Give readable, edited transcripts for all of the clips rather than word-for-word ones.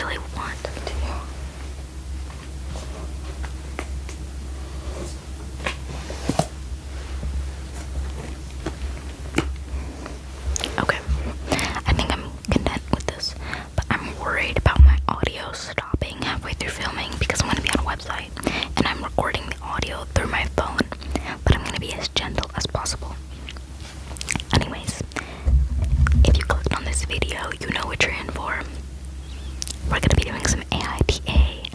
really want to. Okay, I think I'm content with this, but I'm worried about my audio stopping halfway through filming because I'm going to be on a website and I'm recording the audio through my phone, but I'm going to be as gentle as possible. Anyways, if you clicked on this video, you know what you're in for. We're going to be doing some AITA,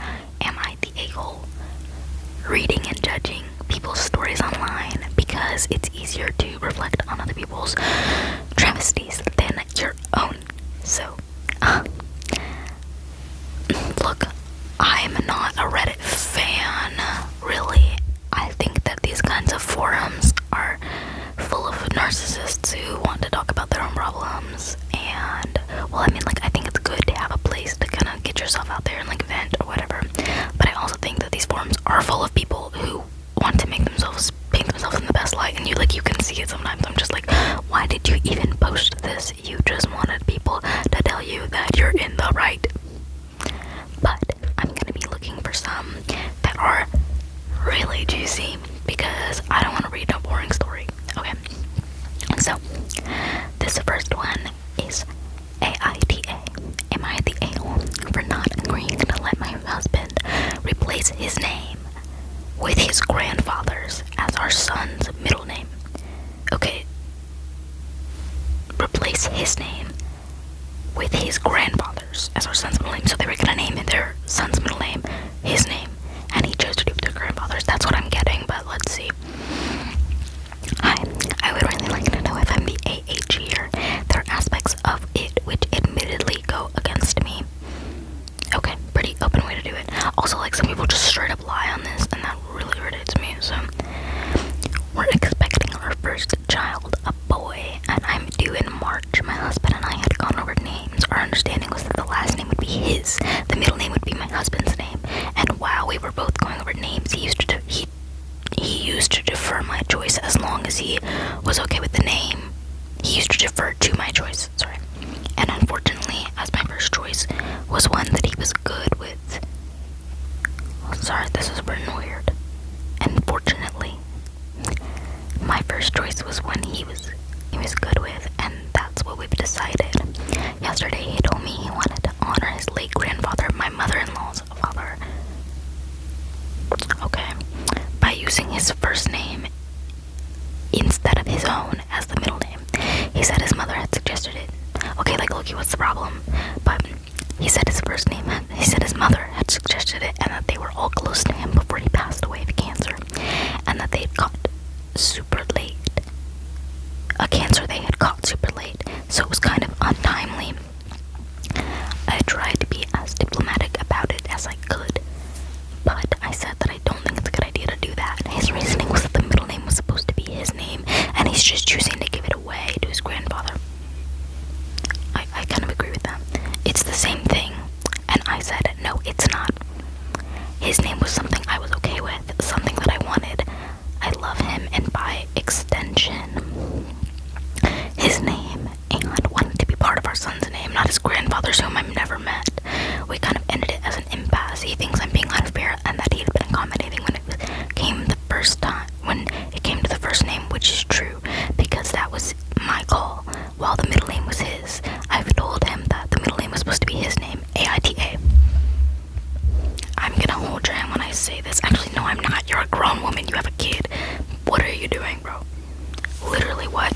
whole reading and judging people's stories online because it's easier to reflect on other people's travesties than your own. So, look, I'm not a Reddit fan, really. I think that these kinds of forums are full of narcissists who want to talk about their own problems, and, well, I mean, like, I think it's good to have a place to kind of get yourself out there and, like, vent or whatever, but I also think that these forums are full of people who want to paint themselves in the best light, and you can see it sometimes. I'm just like, why did you even post this? You just wanted people to tell you that you're in the right. But I'm gonna be looking for some that are really juicy because I don't want to read a boring story. Okay, so this first one is AITA. Am I the a-hole for not agreeing to let my husband replace his name with his grandfather's as our son's middle name? Okay, replace his name with his grandfather's as our son's middle name. So they were gonna name their son's middle name his name, and he chose to do it with their grandfather's. That's what I'm getting, but let's see. I would really like to know if I'm the AH here. There are aspects of it which admittedly go against me. Okay, pretty open way to do it. Also, like, some people just straight up lie on this, and that really irritates me. So, we're expecting our first child, a boy, and I'm due in March. My husband and I had gone over names. Our understanding was that the last name would be his, the middle name would be my husband's name, and while we were both going over names, he used to defer my choice as long as he was okay with the name. He used to defer to my choice, sorry. And unfortunately, as my first choice was one that he was good with. Sorry, this is written weird. Unfortunately, my first choice was one he was good with, and that's what we've decided. Yesterday, he told me he wanted to honor his late grandfather, my mother-in-law's father. Okay, by using his first name instead of his own as the middle name. He said his mother had suggested it. Okay, like, Loki, what's the problem? But he said his mother had suggested it, and that they were all close to him before he passed away of cancer, and that they'd caught super late. A cancer they had caught super late, so it was kind of untimely. I tried to be as diplomatic about it as I could, but I said that I don't think it's a good idea to do that. His reasoning was that the middle name was supposed to be his name, and he's just choosing to give it away to his grandfather. I kind of agree with that. It's the same thing, and I said, no, it's not. His name was something I was okay with, something that I wanted. I love him, and by extension, his name, and wanted to be part of our son's name, not his grandfather's, whom I've never met. We kind of ended it as an impasse. He thinks I'm being unfair, and that he had been accommodating when it came to the first name, which is true, because that was my call, while the middle name was his. I've told him that the middle name was supposed to be his name, AITA. I'm gonna hold your hand when I say this. Actually, no, I'm not. You're a grown woman. You have a kid. What are you doing, bro? Literally, what?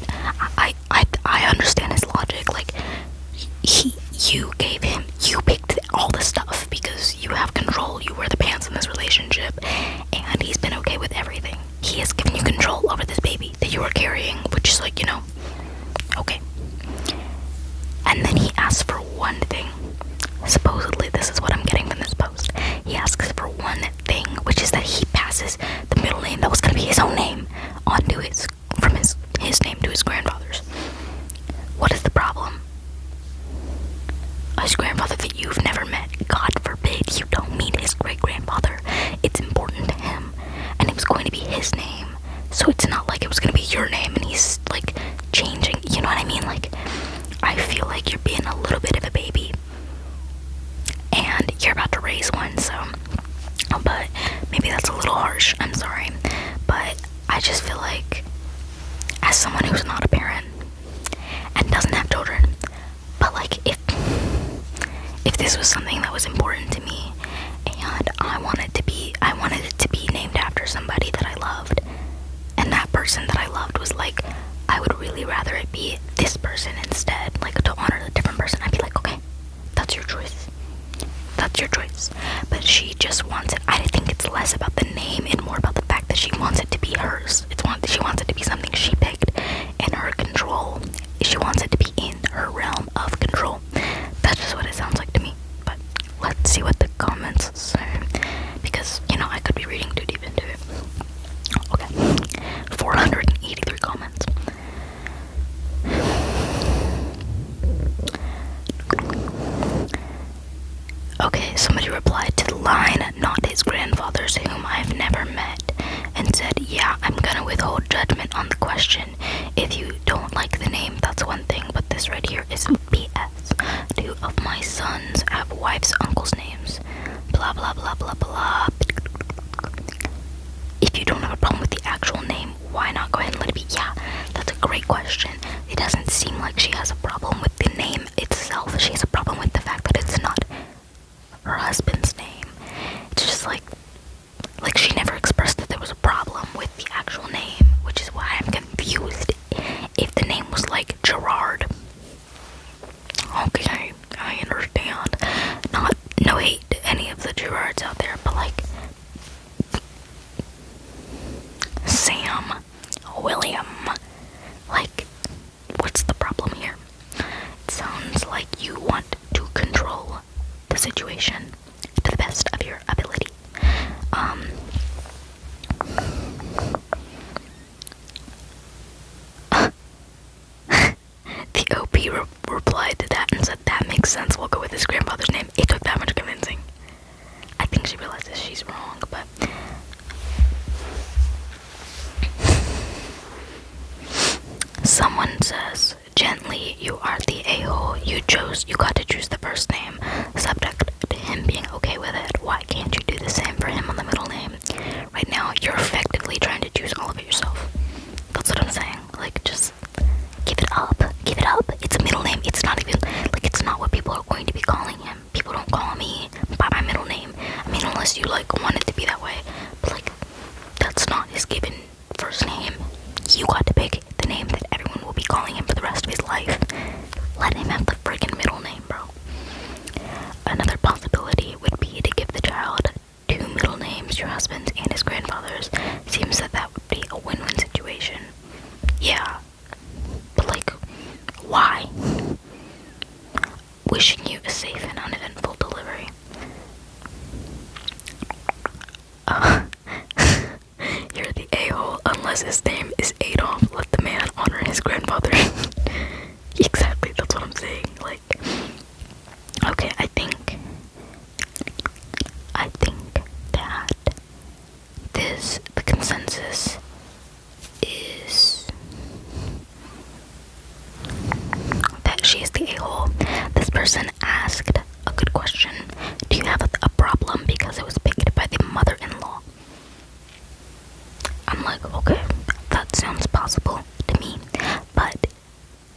I understand his logic. Like, you picked all the stuff because you have control. You wear the pants in this relationship, and he's been okay with everything. He has given you control over this baby that you are carrying, which is like, okay. And then he asks for one thing. Supposedly, this is what I'm getting from this post. He asks for one thing, which is that he passes the middle name that was going to be his own name onto from his name to his grandfather's. What is the problem? His grandfather that you've never met. God forbid you don't meet his great-grandfather. It's important to him, and it was going to be his and you're about to raise one, so, but maybe that's a little harsh, I'm sorry, but I just feel like, as someone who's not a parent, and doesn't have children, but like, if this was something that was important to me, and I wanted it to be named after somebody that I loved, and that person that I loved was like, I would really rather it be this person instead, like, to honor the different person. I'd be like, okay, that's your choice. That's your choice. But she just wants it. I think it's less about the name and more about the fact that she wants it to be hers. She wants it to be something she picked in her control. She wants it to be in her realm of control. That's just what it sounds like to me. But let's see what the comments say, because, you know, I could be reading too deep into it. Okay, 483 comments. Okay, somebody replied to the line, not his grandfather's, whom I've never met, and said, yeah, I'm gonna withhold judgment on the question. If you don't like the name, that's one thing, but this right here is BS. 2 of my sons have wife's uncle's names. Blah, blah, blah, blah, blah. If you don't have a problem with the actual name, why not go ahead and let it be? Yeah, that's a great question. It doesn't seem like she has a problem with the name itself. She has a problem with the fact that it's not her husband's name. It's just like she never expressed that there was a problem with the actual name, which is why I'm confused. If the name was like Gerard, okay, I understand. No hate to any of the Gerards out there, but like Sam, William, like, what's the problem here? It sounds like you want to control the situation to the best of your ability. The OP replied to that and said, that makes sense, we'll go with his grandfather's name. It took that much convincing. I think she realizes she's wrong, but someone says, gently, you are the a-hole. You got to choose the first name. Subject to him being okay with it. Why can't you do the same for him on the middle name? Right now, you're effectively trying to choose all of it yourself. That's what I'm saying. Like, just give it up. Give it up. It's a middle name. It's not even, like, it's not what people are going to be calling him. People don't call me by my middle name. I mean, unless you, like, want it to be that way. But, like, that's not his given first name. You got to pick the name that everyone will be calling him for the rest of his life. Let him have the friggin' middle name, bro. Another possibility would be to give the child 2 middle names, your husband's and his grandfather's. Seems that would be a win-win situation. Yeah. But, like, why? Wishing you a safe and uneventful delivery. You're the a-hole. Unless his name is Adolf, let the man honor his grandfather. Exactly, that's what I'm saying. Like, okay, I think that the consensus is that she is the a-hole. This person asked a good question. Do you have a problem because it was picked by the mother-in-law? I'm like, okay, that sounds possible to me, but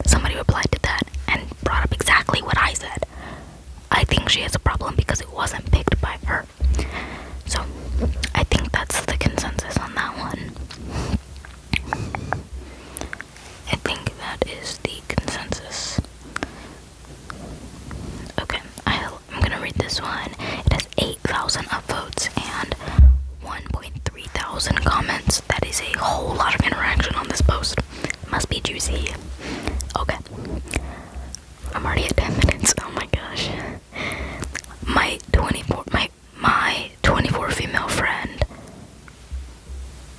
somebody replied to that and brought up exactly what I said. I think she has a problem because it wasn't picked by her. So, I think that's the consensus on that one. I think that is the consensus. Okay, I'm gonna read this one. It has 8,000 upvotes and 1.3 thousand comments. That is a whole lot of interaction on this post. Must be juicy. Okay. I'm already at 10 minutes. Oh my gosh. My 24 female friend.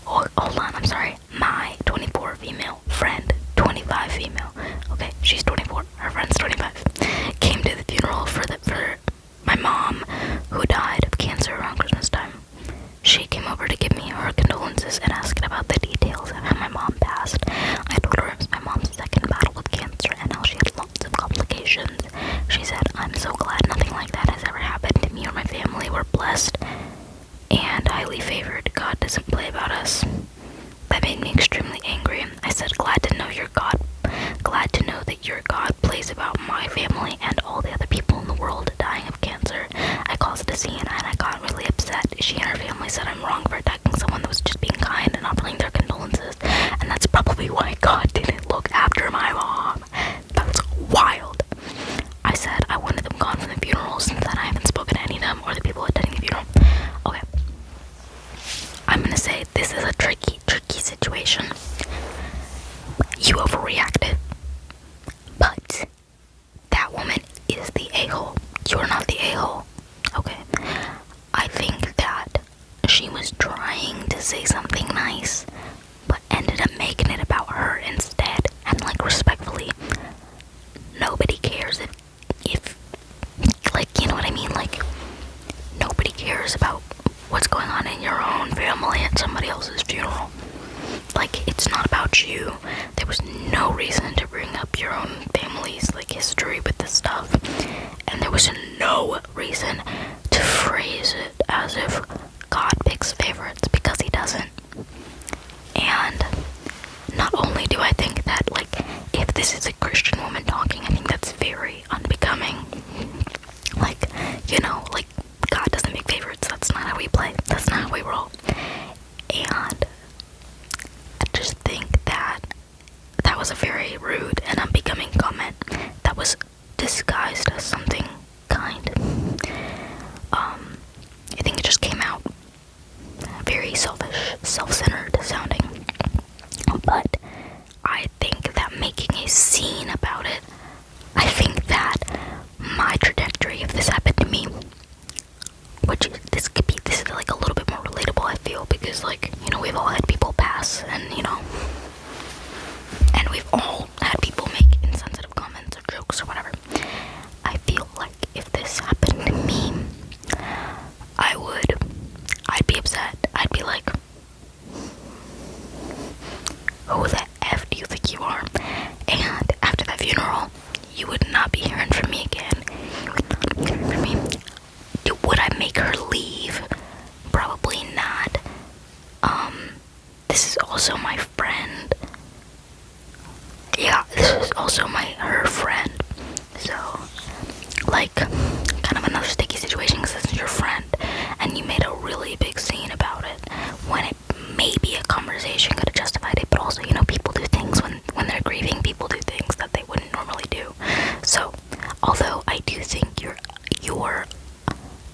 Oh, hold on, I'm sorry. My 24 female friend, 25 female. Okay, she's 24. Her friend's 25. Came to the funeral for my mom, who died of cancer around Christmas time. She came over to give me her condolences and asked about the details of how my mom passed. I told her it was my mom's second battle she and her family said I'm wrong for attacking someone that was just being kind and offering their condolences, and that's probably why God didn't look after my mom. That's wild. I said I wanted them gone from the funeral. Since then, I haven't spoken to any of them or the people attending the funeral. Okay. I'm gonna say this is a tricky situation. You overreacted, but that woman is the a-hole. You're not the a-hole. Okay. I think that she was trying to say something nice, but ended up making it about her instead. And like, respectfully, nobody cares if like, you know what I mean? Like, nobody cares about what's going on in your own family at somebody else's funeral. Like, it's not about you. There was no reason to bring up your own family's, like, history with this stuff. And there was no reason to phrase it as if God picks favorites, because he doesn't. And not only do I think that, like, if this is a Christian woman talking, I think that's very unbecoming. Like, you know, like, God doesn't make favorites. That's not how we play. That's not how we roll. And I just think that that was a very rude and unbecoming comment that was disguised as something kind. I think it just came out very selfish, self-centered sounding. But I think that making a scene about it, I think that my trajectory, if this happened to me, which this is like a little bit more relatable, I feel, because, like, you know, we've all had people pass, and, you know, and we've all had people make insensitive comments or jokes or whatever. I feel like if this happened to me, I'd be upset. I'd be like, who the F do you think you are? And after that funeral, you would not be hearing from me again. You would not be hearing from me. Would I make her leave? Probably not. This is also my friend. Yeah, this is also her friend. So, like, kind of another sticky situation, because this is your friend, and you made a really big scene about it, when it maybe a conversation could have justified it. But also, you know, people do things when they're grieving. People do things that they wouldn't normally do. So, although I do think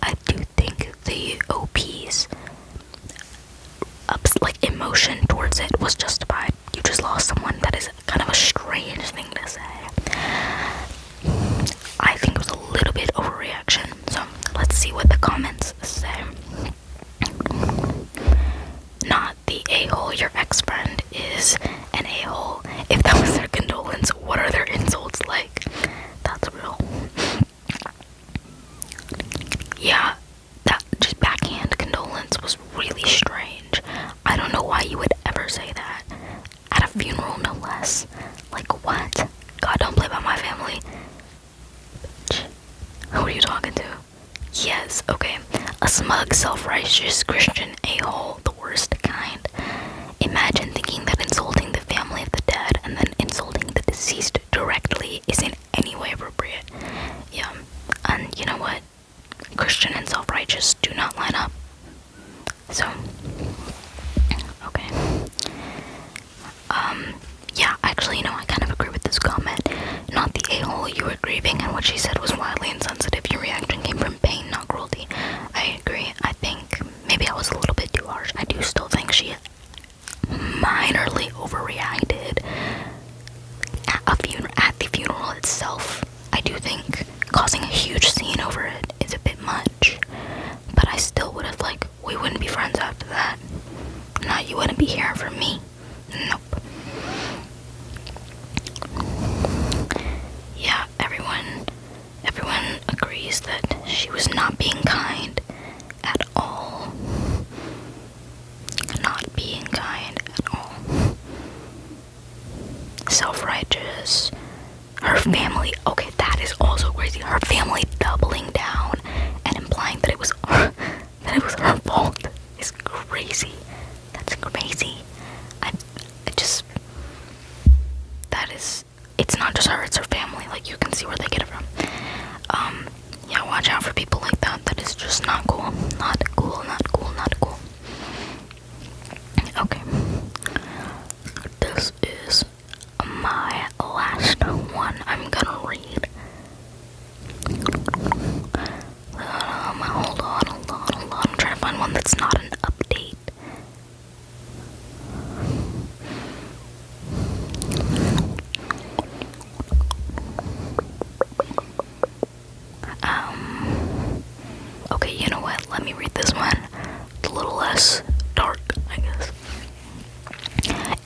I do think the OP's like emotion towards it was justified. You just lost someone. That is kind of a strange thing to say. I think it was a little bit overreaction. So let's see what the comments say. Not the a-hole. Your ex-friend is an a-hole. If that was their condolence, what are their insults like? That's real. Yeah, that just backhand condolence was really strange. I don't know why you would ever say that. At a funeral, no less. Like, what? God, don't play by my family. Who are you talking to? Yes, okay. A smug, self-righteous Christian a-hole, the worst kind. Imagine thinking that insulting the family of the dead and then insulting the deceased directly is in any way appropriate. Yeah, and you know what? Christian and self-righteous do not line up. So, okay. Yeah, actually, you know, I kind of agree with this comment. Not the a-hole, you were grieving, and what she said was wildly insensitive. Your reaction came from pain, not cruelty. I agree. I think maybe I was a little bit too harsh. I do still think she minorly overreacted at the funeral itself. I do think causing a huge scene over it is a bit much. But I still would have, like, we wouldn't be friends after that. No, you wouldn't be hearing from me. Nope. Yeah, everyone agrees that she Okay, you know what? Let me read this one. It's a little less dark, I guess.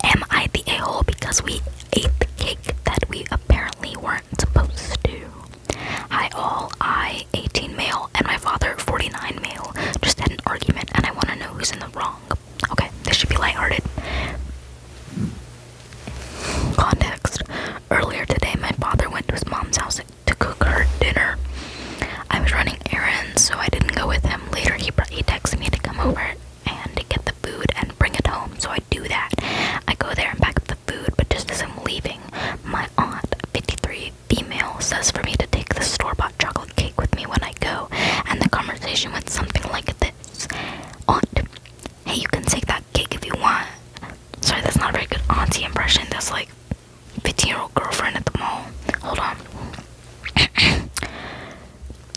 Am I the a-hole because we ate the cake that we apparently weren't supposed to? Hi all, I, 18 male, and my father, 49 male, just had an argument and I want to know who's in the wrong. Okay, this should be lighthearted. Context. Earlier today, my father went to his mom's house to cook her dinner. I was running errands, so I didn't go with him. Later, he texted me to come over and to get the food and bring it home, so I do that. I go there and pack up the food, but just as I'm leaving, my aunt, 53 female, says for me to take the store-bought chocolate cake with me when I go, and the conversation went something like this. Aunt, hey, you can take that cake if you want. Sorry, that's not a very good auntie impression. That's like 15-year-old girlfriend at the mall. Hold on.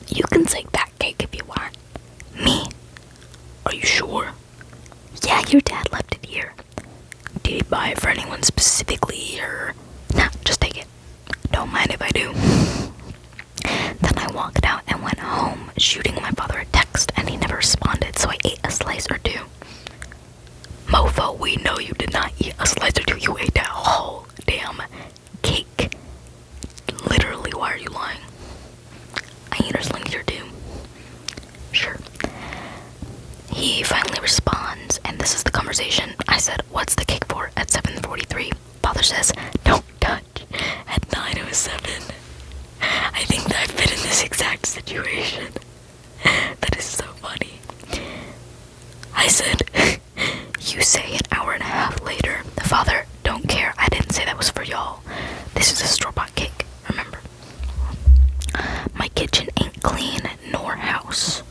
You can take that cake if you want. Me? Are you sure? Yeah, your dad left it here. Did he buy it for anyone specifically, or... Nah, just take it. Don't mind if I do. Then I walked out and went home, shooting my father a text, and he never responded, so I ate a slice or two. Mofo, we know you did not eat a slice or two. You ate that whole damn cake. Literally, why are you lying? I eat her slings here too. Sure. He finally responds, and this is the conversation. I said, what's the cake for at 7:43? Father says, don't touch at 9:07. I think that I've been in this exact situation. That is so funny. I said, you say an hour and a half later. Father, don't care. I didn't say that was for y'all. This is a store-bought cake, remember? My kitchen ain't clean, nor house.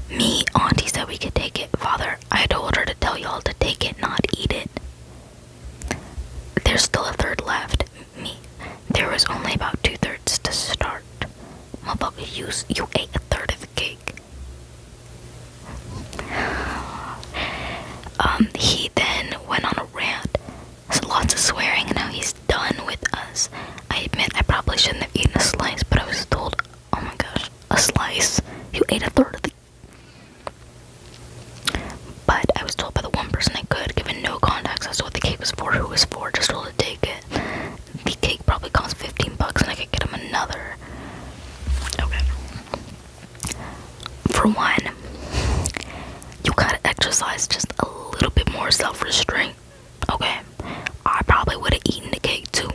Me, auntie said we could take it. Father, I told her to tell y'all to take it, not eat it. There's still a third left. Me, there was only about 2/3 to start. Motherfucker, you ate a third of the cake. He then went on a rant. So lots of swearing and how he's done with us. I admit I probably shouldn't have eaten a slice, but I was told, oh my gosh, a slice? You ate a third of the... But I was told by the one person I could, given no context as to what the cake was for, who it was for, just told to take it. The cake probably cost $15 and I could get him another. Okay. For one, you gotta exercise just a little bit more self-restraint. Okay, I probably would have eaten the cake too.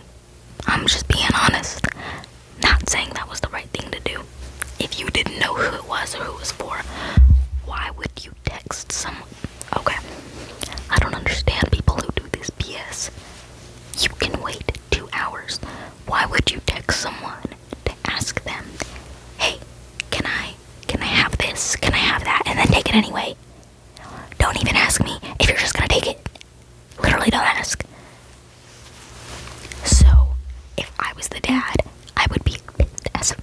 I'm just being honest. Not saying that was the right thing to do. If you didn't know who it was or who it was for, why would you text someone? Okay, I don't understand people who do this BS. You can wait 2 hours. Why would you text someone to ask them, hey, can I have this? Can I have that? And then take it anyway? Don't even ask me if you're just gonna take it. Literally don't ask. So, if I was the dad, I would be pissed as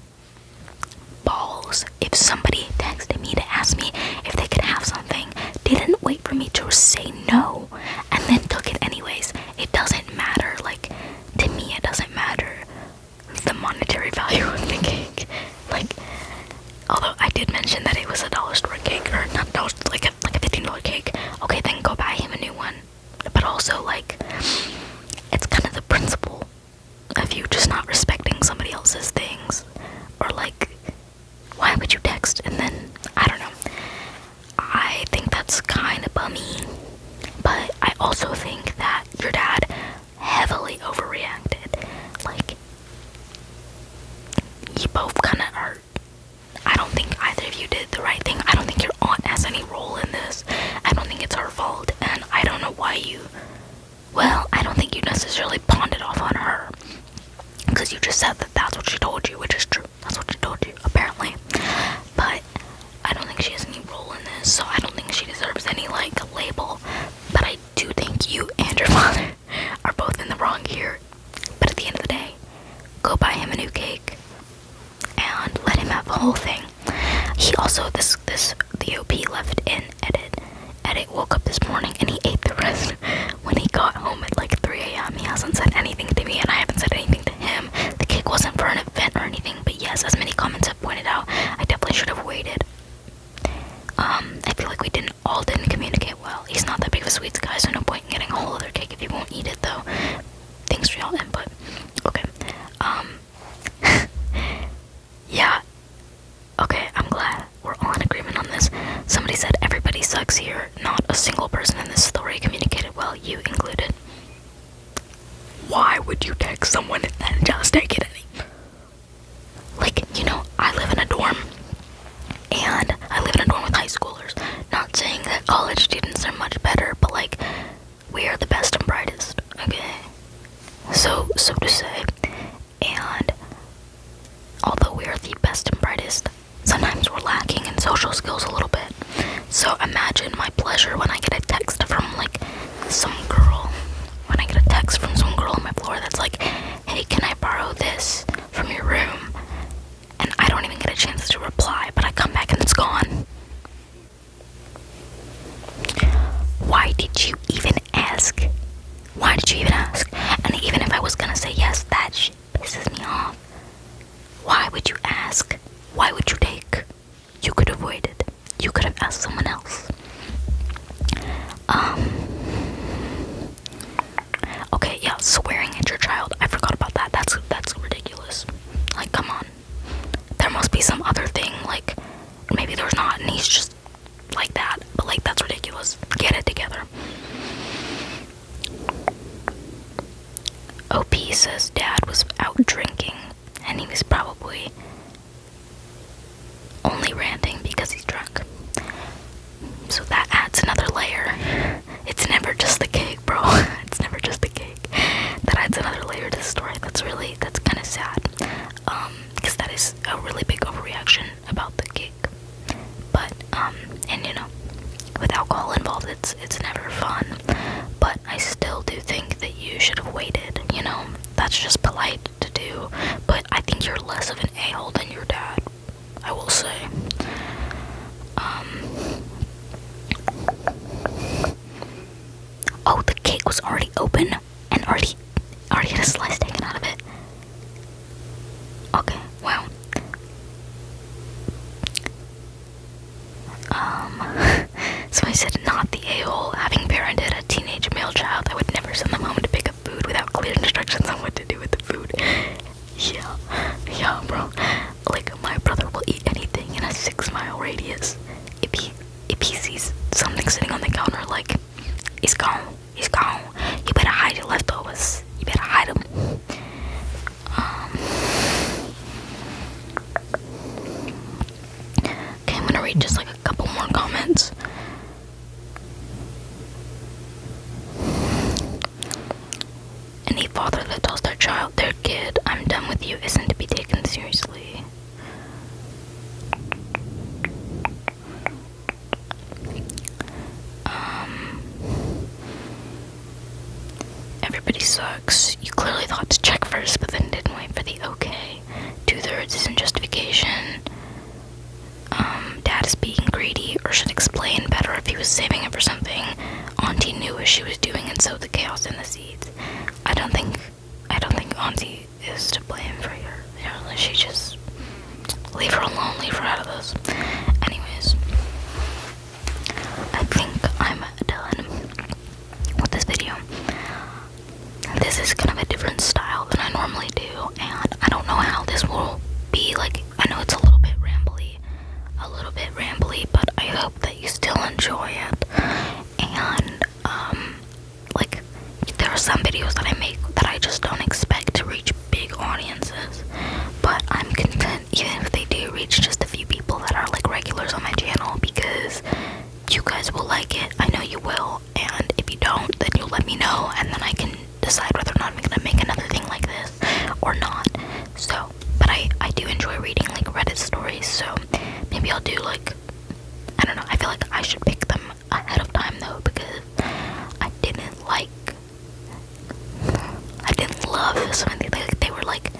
balls if somebody texted me to ask me if they could have something, didn't wait for me to say no, and then took it anyways. It doesn't matter, like, to me it doesn't matter the monetary value of the cake. Like, although I did mention that it was a dollar store cake, or not dollar, like a $15 cake. Okay, then go buy him a new one. But also, like, it's kind of the principle of you just not respecting somebody else's things. Or, like, why would you text and then, I don't know. I think that's kind of bummy. But I also think that your dad heavily overreacted. Like, you both kind of are... I don't think either of you did the right thing. I don't think your aunt has any role in this. I don't think it's her fault, and I don't know why you... Well, I don't think you necessarily pawned it off on her. Because you just said that that's what she told you, which is true. That's what she told you, apparently. But I don't think she has any role in this, so I don't think she deserves any, like, label. But I do think you and your father are both in the wrong here. But at the end of the day, go buy him a new cake and let him have the whole thing. He also, the OP left in edit woke up this morning and he ate the rest when he got home at like 3 a.m. He hasn't said anything to me and I haven't said anything to him. The cake wasn't for an event or anything, but yes, as many comments have pointed out, I definitely should have waited. we didn't communicate well. He's not that big of a sweets guy, so no point in getting a whole other cake if you won't eat it, though. Thanks for y'all input. Okay. Yeah. Okay, I'm glad we're all in agreement on this. Somebody said everybody sucks here. Not a single person in this story communicated well, you included. Why would you text someone and then just take it any? Like, I live in a dorm. And I live in a dorm with high schoolers. Not saying that college students are much better, but like, we are the best and brightest, okay? So to say. And although we are the best and brightest, sometimes we're lacking in social skills a little bit. So imagine my pleasure when I get a text from like some girl. When I get a text from some girl on my floor that's like, hey, can I borrow this from your room? And I don't even get a chance to reply, but I come back and it's gone. Why did you even ask? Why did you even ask? And even if I was gonna say yes, that shit pisses me off. Why would you ask? Why would you take? You could avoid it. You could have asked someone else. Okay, yeah, swearing at your child. I forgot about that. That's ridiculous. Like, come on. There must be some other thing, like, maybe there's not, and he's just like that. But, like, that's ridiculous. Get it together. OP says dad was out drinking, and he was probably only ranting because he's drunk. So that adds another layer. It's never just the cake, bro. It's never just the cake. That adds another layer to the story. That's kind of sad. Because that is a really big overreaction about the cake. But, and with alcohol involved, it's never fun. But I still do think that you should have waited, That's just polite to do. But I think you're less of an a-hole than your dad, I will say. Oh, the cake was already open and already had a slice taken out of it. Okay, wow. So I said not the a-hole. Having parented a teenage male child, I would never send them home to pick up food without clear instructions on what to do with the food. Yeah, bro. Like, my brother will eat anything in a 6-mile radius. If he sees something sitting on the counter, like, he's gone. You better hide your leftovers. You better hide them. Okay, I'm gonna read just like a couple more comments. Any father that tells their kid, I'm done with you, isn't to be taken seriously. Everybody sucks. You clearly thought to check first, but then didn't wait for the okay. 2/3 isn't justification. Dad is being greedy, or should explain better if he was saving it for something. Auntie knew what she was doing and sowed the chaos in the seeds. I don't think Auntie is to blame for your she just leave her alone, leave her out of this. Anyways, I think I'm done with this video. This is kind of a different style than I normally do, and I don't know how this will be. Like, I know it's a little bit rambly, but I hope that you still enjoy it. And like, there are some videos that I make that I just don't expect to reach big audiences, but I'm content even if they do reach just a few people that are like regulars on my channel, because you guys will like it. I know you will, and if you don't, then you'll let me know, and then I can decide whether or not I'm gonna make another thing like this or not. So, but I do enjoy reading like Reddit stories, so maybe I'll do like, I don't know, I feel like I should pick them ahead of time though, because I didn't love some of the, they were like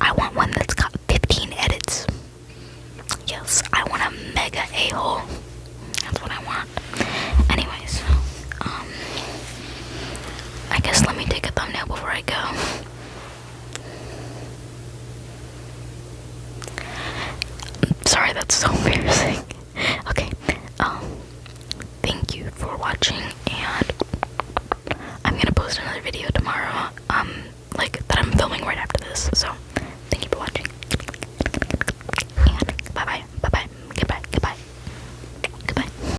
I want one that's got 15 edits. Yes, I want a mega a-hole. That's what I want. Anyways, I guess let me take a thumbnail before I go. Sorry, that's so embarrassing.